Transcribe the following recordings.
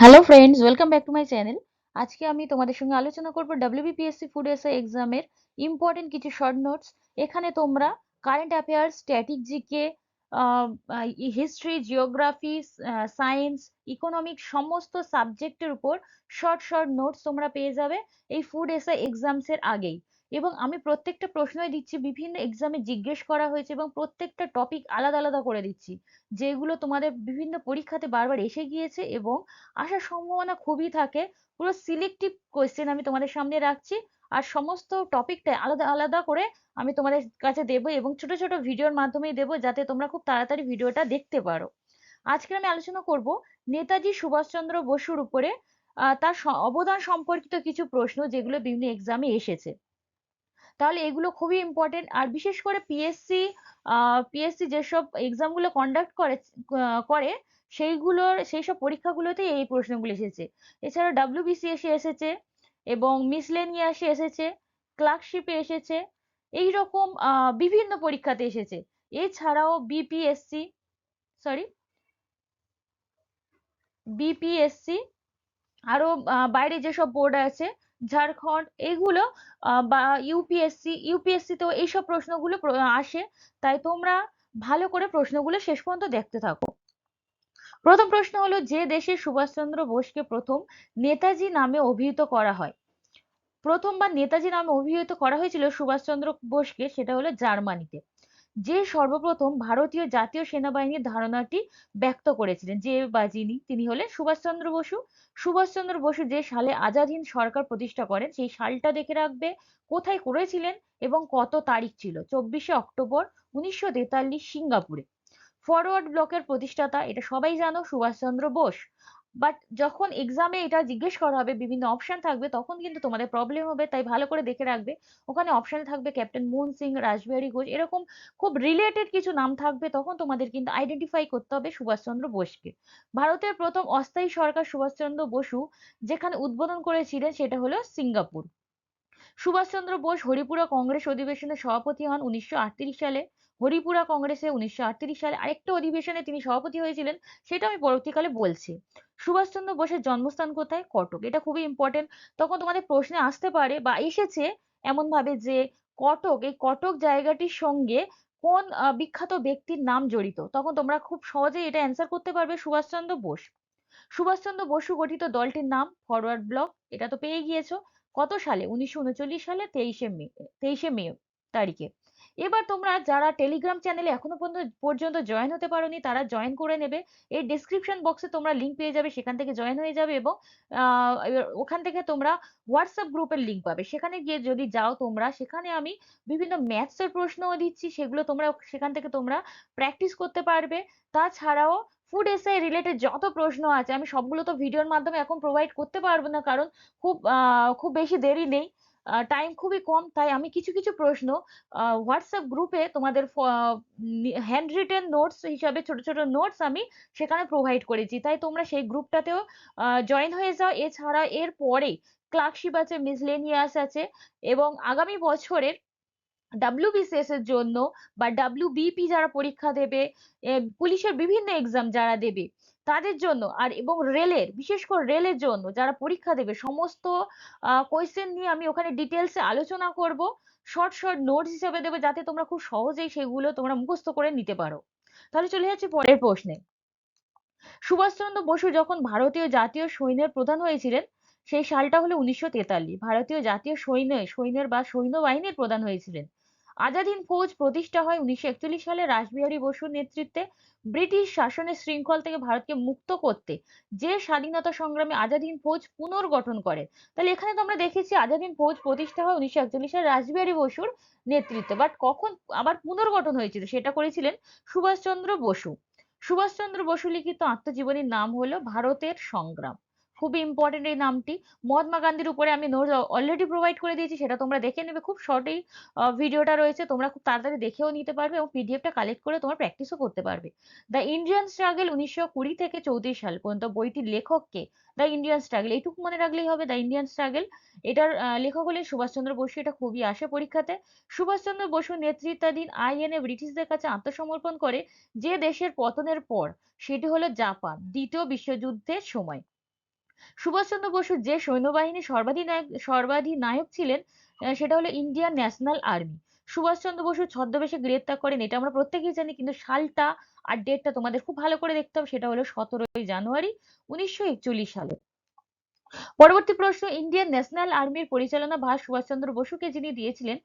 Hello friends, welcome back to my channel. আজকে আমি তোমাদের সঙ্গে আলোচনা করব ডব্লিউবিপিএসসি ফুড এসআই এক্সামের ইম্পর্টেন্ট কিছু শর্ট নোটস। এখানে তোমরা current affairs, static GK, history, geography, science, economics সমস্ত সাবজেক্টের উপর শর্ট শর্ট নোটস তোমরা পেয়ে যাবে এই ফুড এসআই এক্সামসের আগেই। এবং আমি প্রত্যেকটা প্রশ্নই দিচ্ছি, বিভিন্ন এক্সামে জিজ্ঞেস করা হয়েছে এবং প্রত্যেকটা টপিক আলাদা আলাদা করে দিচ্ছি, যেগুলো তোমাদের বিভিন্ন পরীক্ষাতে বারবার এসে গিয়েছে এবং আসার সম্ভাবনা খুবই থাকে। পুরো সিলেক্টিভ কোয়েশ্চেন আমি তোমাদের সামনে রাখছি, আর সমস্ত টপিকটা আলাদা আলাদা করে আমি তোমাদের কাছে দেবো এবং ছোট ছোট ভিডিওর মাধ্যমেই দেবো, যাতে তোমরা খুব তাড়াতাড়ি ভিডিওটা দেখতে পারো। আজকে আমি আলোচনা করব নেতাজি সুভাষচন্দ্র বসুর উপরে, তার অবদান সম্পর্কিত কিছু প্রশ্ন যেগুলো বিভিন্ন এক্সামে এসেছে। তাহলে এগুলো খুবই ইম্পর্টেন্ট। আর বিশেষ করে পিএসসি যেসব এক্সামগুলো কন্ডাক্ট করে সেই সব পরীক্ষাগুলোতে এই প্রশ্নগুলো এসেছে। এছাড়া ডাব্লিউবিসিএসে এসেছে এবং মিসলেনিয়াসে এসেছে, ক্লার্কশিপে এসেছে, এইরকম বিভিন্ন পরীক্ষাতে এসেছে। এছাড়াও সরি বিপিএসসি, আরো বাইরে যেসব বোর্ড আছে, ঝাড়খণ্ড, এগুলো বা ইউপিএসসিতেও এইসব প্রশ্নগুলো আসে। তাই তোমরা ভালো করে প্রশ্নগুলো শেষ পর্যন্ত দেখতে থাকো। প্রথম প্রশ্ন হলো, যে দেশে সুভাষচন্দ্র বোসকে প্রথম নেতাজি নামে অভিহিত করা হয়। প্রথমবার নেতাজি নামে অভিহিত করা হয়েছিল সুভাষচন্দ্র বোসকে, সেটা হলো জার্মানিতে। যে সর্বপ্রথম ভারতীয় জাতীয় সেনাবাহিনীর ধারণাটি ব্যক্ত করেছিলেন, যে বা যিনি, তিনি হলেন সুভাষচন্দ্র বসু। সুভাষচন্দ্র বসু যে সালে আজাদ হিন্দ সরকার প্রতিষ্ঠা করেন, সেই সালটা দেখে রাখবে, কোথায় করেছিলেন এবং কত তারিখ ছিল। 24শে অক্টোবর 1943, সিঙ্গাপুরে। ফরওয়ার্ড ব্লকের প্রতিষ্ঠাতা, এটা সবাই জানো, সুভাষচন্দ্র বোস। বাট যখন এক্সামে এটা জিজ্ঞেস করা হবে, বিভিন্ন অপশন থাকবে, তখন কিন্তু তোমাদের প্রবলেম হবে, তাই ভালো করে দেখে রাখবে। ওখানে অপশন থাকবে ক্যাপ্টেন মোহন সিং, রাসবিহারী ঘোষ, এরকম খুব রিলেটেড কিছু নাম থাকবে, তখন তোমাদের কিন্তু আইডেন্টিফাই করতে হবে সুভাষচন্দ্র বোসকে। ভারতের প্রথম অস্থায়ী সরকার সুভাষচন্দ্র বসু যেখানে উদ্বোধন করেছিলেন, সেটা হলো সিঙ্গাপুর। সুভাষচন্দ্র বোস হরিপুরা কংগ্রেস অধিবেশনে সভাপতি হন 1938 সালে। হরিপুরা কংগ্রেসে 1938 সালে আরেকটা অধিবেশনে তিনি সভাপতি হয়েছিলেন, সেটা আমি পরবর্তীকালে বলছি। সুভাষচন্দ্র বোসের জন্মস্থান কোথায়? কটক। এটা খুবই ইম্পর্টেন্ট। তখন তোমাদের প্রশ্নে আসতে পারে বা এসেছে এমন ভাবে যে কটক, এই কটক জায়গাটির সঙ্গে কোন বিখ্যাত ব্যক্তির নাম জড়িত, তখন তোমরা খুব সহজেই এটা অ্যান্সার করতে পারবে, সুভাষচন্দ্র বোস। সুভাষচন্দ্র বসু গঠিত দলটির নাম ফরওয়ার্ড ব্লক, এটা তো পেয়ে গিয়েছো। কত সালে? 1939 সালে 23শে মে তারিখে। এবার তোমরা যারা টেলিগ্রাম চ্যানেলে এখনো পর্যন্ত জয়েন হতে পারোনি, তারা জয়েন করে নেবে। এই ডেসক্রিপশন বক্সে তোমরা লিঙ্ক পেয়ে যাবে, সেখান থেকে জয়েন হয়ে যাবে এবং এবার ওখান থেকে তোমরা হোয়াটসঅ্যাপ গ্রুপের লিঙ্ক পাবে। সেখানে গিয়ে যদি যাও তোমরা, সেখানে আমি বিভিন্ন ম্যাথসের প্রশ্নও দিচ্ছি, সেগুলো তোমরা সেখান থেকে তোমরা প্র্যাকটিস করতে পারবে। তাছাড়াও ফুড এসআই রিলেটেড যত প্রশ্ন আছে, আমি সবগুলো তো ভিডিওর মাধ্যমে এখন প্রোভাইড করতে পারবো না, কারণ খুব বেশি দেরি নেই, টাইম খুবই কম। তাই আমি কিছু কিছু প্রশ্ন হোয়াটসঅ্যাপ গ্রুপে তোমাদের হ্যান্ড রিটেন নোটস হিসাবে, ছোট ছোট নোটস আমি সেখানে প্রোভাইড করেছি, তাই তোমরা সেই গ্রুপটাতেও জয়েন হয়ে যাও। এছাড়া এর পরে ক্লার্কশিপ আছে, মিসলেনিয়াস আছে, এবং আগামী বছরের ডাব্লিউবিসিএস এর জন্য বা ডাব্লিউবিপি যারা পরীক্ষা দেবে, পুলিশের বিভিন্ন এক্সাম যারা দেবে তাদের জন্য, আর এবং রেলের, বিশেষ করে রেলের জন্য যারা পরীক্ষা দেবে, সমস্ত কোয়েশ্চেন নিয়ে আমি ওখানে ডিটেলসে আলোচনা করব। শর্ট শর্ট নোটস হিসেবে দেবে, যাতে তোমরা খুব সহজেই সেগুলো তোমরা মুখস্থ করে নিতে পারো। তাহলে চলে যাচ্ছি পরের প্রশ্নে। সুভাষচন্দ্র বসু যখন ভারতীয় জাতীয় সৈন্যের প্রধান হয়েছিলেন, সেই সালটা হলো 1943। ভারতীয় জাতীয় সৈন্যের বা সৈন্যবাহিনীর প্রধান হয়েছিলেন। আজাদ হিন্দ ফৌজ প্রতিষ্ঠা হয় 1941 সালে রাসবিহারী বসুর নেতৃত্বে। ব্রিটিশ শাসনের শৃঙ্খল থেকে ভারতকে মুক্ত করতে যে স্বাধীনতা সংগ্রামে আজাদ হিন্দ ফৌজ পুনর্গঠন করে। তাহলে এখানে তো আমরা দেখেছি আজাদ হিন্দ ফৌজ প্রতিষ্ঠা হয় 1941 সালে রাসবিহারী বসুর নেতৃত্বে, বাট কখন আবার পুনর্গঠন হয়েছিল, সেটা করেছিলেন সুভাষচন্দ্র বসু। সুভাষচন্দ্র বসু লিখিত আত্মজীবনীর নাম হলো ভারতের সংগ্রাম। খুবই ইম্পর্টেন্ট এই নামটি। মহাত্মা গান্ধীর উপরে আমি নোট অলরেডি প্রোভাইড করে দিয়েছি, সেটা তোমরা দেখে নেবে, খুব শর্টেই ভিডিওটা রয়েছে, তোমরা খুব তাড়াতাড়ি দেখেও নিতে পারবে এবং পিডিএফটা কালেক্ট করে তোমরা প্র্যাকটিসও করতে পারবে। দ্য ইন্ডিয়ান স্ট্রাগল 1920 থেকে 34 সাল পর্যন্ত, বইটির লেখককে, দ্য ইন্ডিয়ান স্ট্রাগল এইটুকু মনে রাখলেই হবে, দ্য ইন্ডিয়ান স্ট্রাগল, এটার লেখক হলেন সুভাষচন্দ্র বসু। এটা খুবই আসে পরীক্ষাতে। সুভাষচন্দ্র বসুর নেতৃত্বাধীন আইএনএ ব্রিটিশদের কাছে আত্মসমর্পণ করে যে দেশের পতনের পর, সেটি হলো জাপান, দ্বিতীয় বিশ্বযুদ্ধের সময়। সুভাষচন্দ্র বসু যে সৈন্যবাহিনীর সর্বাধিনায়ক ছিলেন সেটা হলো Indian National Army. Subhas Chandra Basu ছদ্মবেশে গ্রেপ্তার করেন, এটা আমরা প্রত্যেকেই জানি, কিন্তু সালটা আর ডেটটা তোমাদের খুব ভালো করে দেখতে হবে। সেটা হলো 17ই জানুয়ারি 1941 সালে। পরবর্তী প্রশ্ন, ইন্ডিয়ান ন্যাশনাল আর্মির পরিচালনা ভার সুভাষচন্দ্র বসুকে যিনি দিয়েছিলেন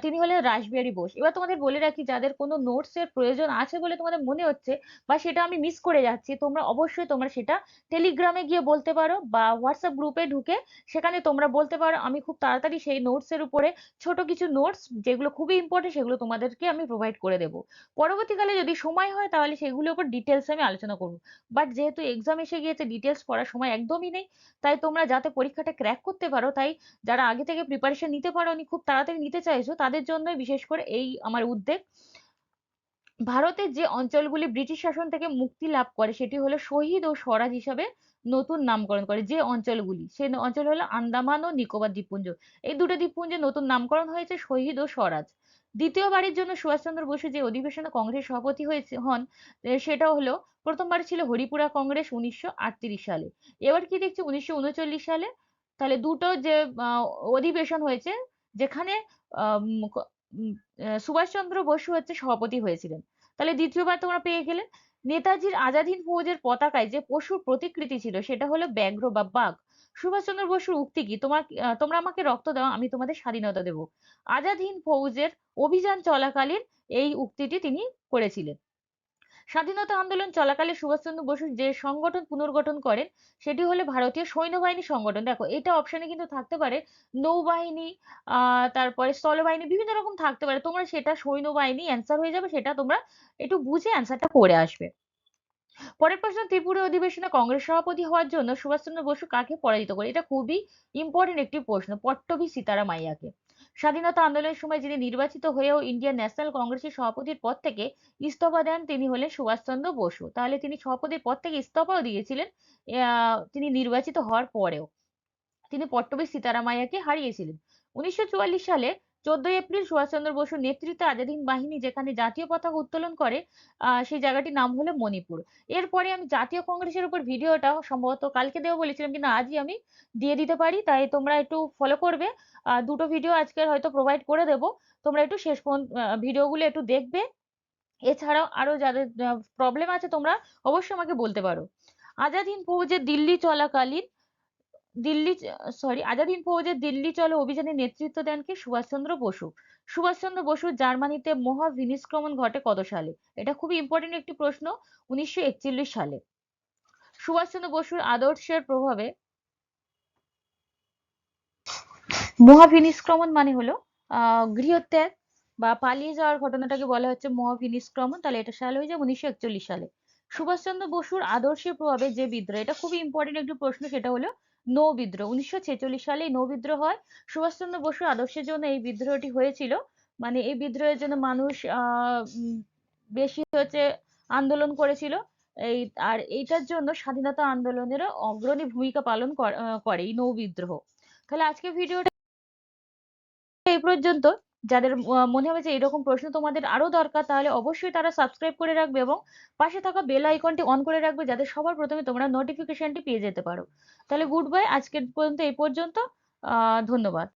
তিনি হলেন রাসবিহারী বোস। এবার তোমাদের বলে রাখি, যাদের কোনো নোটস এর প্রয়োজন আছে বলে তোমাদের মনে হচ্ছে বা সেটা আমি মিস করে যাচ্ছি, তোমরা অবশ্যই সেটা টেলিগ্রামে গিয়ে বলতে পারো বা হোয়াটসঅ্যাপ গ্রুপে ঢুকে সেখানে তোমরা বলতে পারো। আমি খুব তাড়াতাড়ি সেই নোটস এর উপরে ছোট কিছু নোটস যেগুলো খুবই ইম্পর্টেন্ট সেগুলো তোমাদেরকে আমি প্রোভাইড করে দেবো। পরবর্তীকালে যদি সময় হয় তাহলে সেগুলোর উপর ডিটেলস আমি আলোচনা করবো। বাট যেহেতু এক্সাম এসে গিয়েছে, ডিটেলস পড়ার সময় একদমই নেই। তাই তোমরা যাতে পরীক্ষাটা ক্র্যাক করতে পারো, তাই যারা আগে থেকে প্রিপারেশন নিতে পারোনি, খুব তাড়াতাড়ি নিতে চাইছো, তাদের জন্য বিশেষ করে এই আমার উদ্যোগ। ভারতের যে অঞ্চলগুলি ব্রিটিশ শাসন থেকে মুক্তি লাভ করে সেটি হলো শহীদ ও স্বরাজ হিসাবে নতুন নামকরণ করে। যে অঞ্চলগুলি, সেই অঞ্চল হলো আন্দামান ও নিকোবর দ্বীপপুঞ্জ। এই দুটো দ্বীপপুঞ্জে নতুন নামকরণ হয়েছে শহীদ ও স্বরাজ। দ্বিতীয়বারের জন্য সুভাষচন্দ্র বসু যে অধিবেশনে কংগ্রেস সভাপতি হন সেটা হলো, প্রথমবার ছিল হরিপুরা কংগ্রেস 1938 সালে। এবার কি দেখছি 1939 সালে। তাহলে দুটো যে অধিবেশন হয়েছে যেখানে সুভাষচন্দ্র বসু সভাপতি হয়েছিলেন। তাহলে দ্বিতীয়বার তোমরা পেয়ে গেলে। নেতাজির আজাদ হিন্দ ফৌজের পতাকায় যে পশুর প্রতিকৃতি ছিল সেটা হলো ব্যাঘ্র বা বাঘ। সুভাষচন্দ্র বসুর উক্তি কি, তোমরা আমাকে রক্ত দাও, আমি তোমাদের স্বাধীনতা দেব। আজাদ হিন্দ ফৌজের অভিযান চলাকালীন এই উক্তিটি তিনি করেছিলেন। স্বাধীনতা আন্দোলন চলাকালে সুভাষচন্দ্র বসু যে সংগঠন পুনর্গঠন করেন সেটি হলো ভারতীয় সৈন্যবাহিনী সংগঠন। দেখো, এটা অপশনে কিন্তু থাকতে পারে নৌবাহিনী, তারপরে স্থলবাহিনী, বিভিন্ন রকম থাকতে পারে। তোমরা সেটা সৈন্যবাহিনী অ্যান্সার হয়ে যাবে, সেটা তোমরা একটু বুঝে অ্যান্সারটা করে আসবে। পরের প্রশ্ন, ত্রিপুরা অধিবেশনে কংগ্রেস সভাপতি হওয়ার জন্য সুভাষচন্দ্র বসু কাকে পরাজিত করে? এটা খুবই ইম্পর্টেন্ট একটি প্রশ্ন, পট্টভি সীতারামাইয়াকে। স্বাধীনতা আন্দোলনের সময় যিনি নির্বাচিত হয়েও ইন্ডিয়ান ন্যাশনাল কংগ্রেসের সভাপতির পদ থেকে ইস্তফা দেন তিনি হলেন সুভাষচন্দ্র বসু। তাহলে তিনি সভাপতির পদ থেকে ইস্তফাও দিয়েছিলেন তিনি নির্বাচিত হওয়ার পরেও। তিনি পট্টভি সীতারামাইয়াকে হারিয়েছিলেন। 1944 সালে 14 এপ্রিল সুভাষচন্দ্র বসুর নেতৃত্বে আজাদ হিন্দ বাহিনী যেখানে জাতীয় পতাকা উত্তোলন করে সেই জায়গাটির নাম হলো মণিপুর। এরপরে আমি জাতীয় কংগ্রেসের উপর ভিডিওটা সম্ভবত কালকে দেবো বলেছিলাম, কিন্তু আজই আমি দিয়ে দিতে পারি, তাই তোমরা একটু ফলো করবে। দুটো ভিডিও আজকের হয়তো প্রোভাইড করে দেবো, তোমরা একটু শেষ পর্যন্ত ভিডিওগুলো একটু দেখবে। এছাড়াও আরো যাদের প্রবলেম আছে তোমরা অবশ্যই আমাকে বলতে পারো। আজাদ হিন্দ ফৌজের আজাদ হিন্দ ফৌজের দিল্লি চলো অভিযানে নেতৃত্ব দেন কে? সুভাষচন্দ্র বসু। সুভাষচন্দ্র বসু জার্মানিতে মহাবিনিষ্ক্রমণ ঘটে কত সালে? এটা খুবই ইম্পর্টেন্ট একটি প্রশ্ন, 1941 সালে। সুভাষচন্দ্র বসুর আদর্শের প্রভাবে মহাবিনিষ্ক্রমণ মানে হলো গৃহত্যাগ বা পালিয়ে যাওয়ার ঘটনাটাকে বলা হচ্ছে মহাবিনিষ্ক্রমণ। তাহলে এটা সাল হয়ে যায় 1941 সালে। সুভাষচন্দ্র বসুর আদর্শের প্রভাবে যে বিদ্রোহ, এটা খুবই ইম্পর্টেন্ট একটি প্রশ্ন, সেটা হলো নৌ বিদ্রোহ। 1946 সালে নৌ বিদ্রোহ হয়। সুভাষচন্দ্র বসুর আদর্শের জন্য এই বিদ্রোহটি হয়েছিল। মানে এই বিদ্রোহের জন্য মানুষ বেশি আন্দোলন করেছিল। আর এইটার জন্য স্বাধীনতা আন্দোলনেরও অগ্রণী ভূমিকা পালন করে এই নৌ বিদ্রোহ। তাহলে আজকে ভিডিওটা এই পর্যন্ত। যাদের মনে হবে যে এরকম প্রশ্ন তোমাদের আরো দরকার, তাহলে অবশ্যই তারা সাবস্ক্রাইব করে রাখবে এবং পাশে থাকা বেল আইকনটি অন করে রাখবে, যাতে সবার প্রথমে তোমরা নোটিফিকেশনটি পেয়ে যেতে পারো। তাহলে গুড বাই, আজকের পর্যন্ত এই পর্যন্ত। ধন্যবাদ।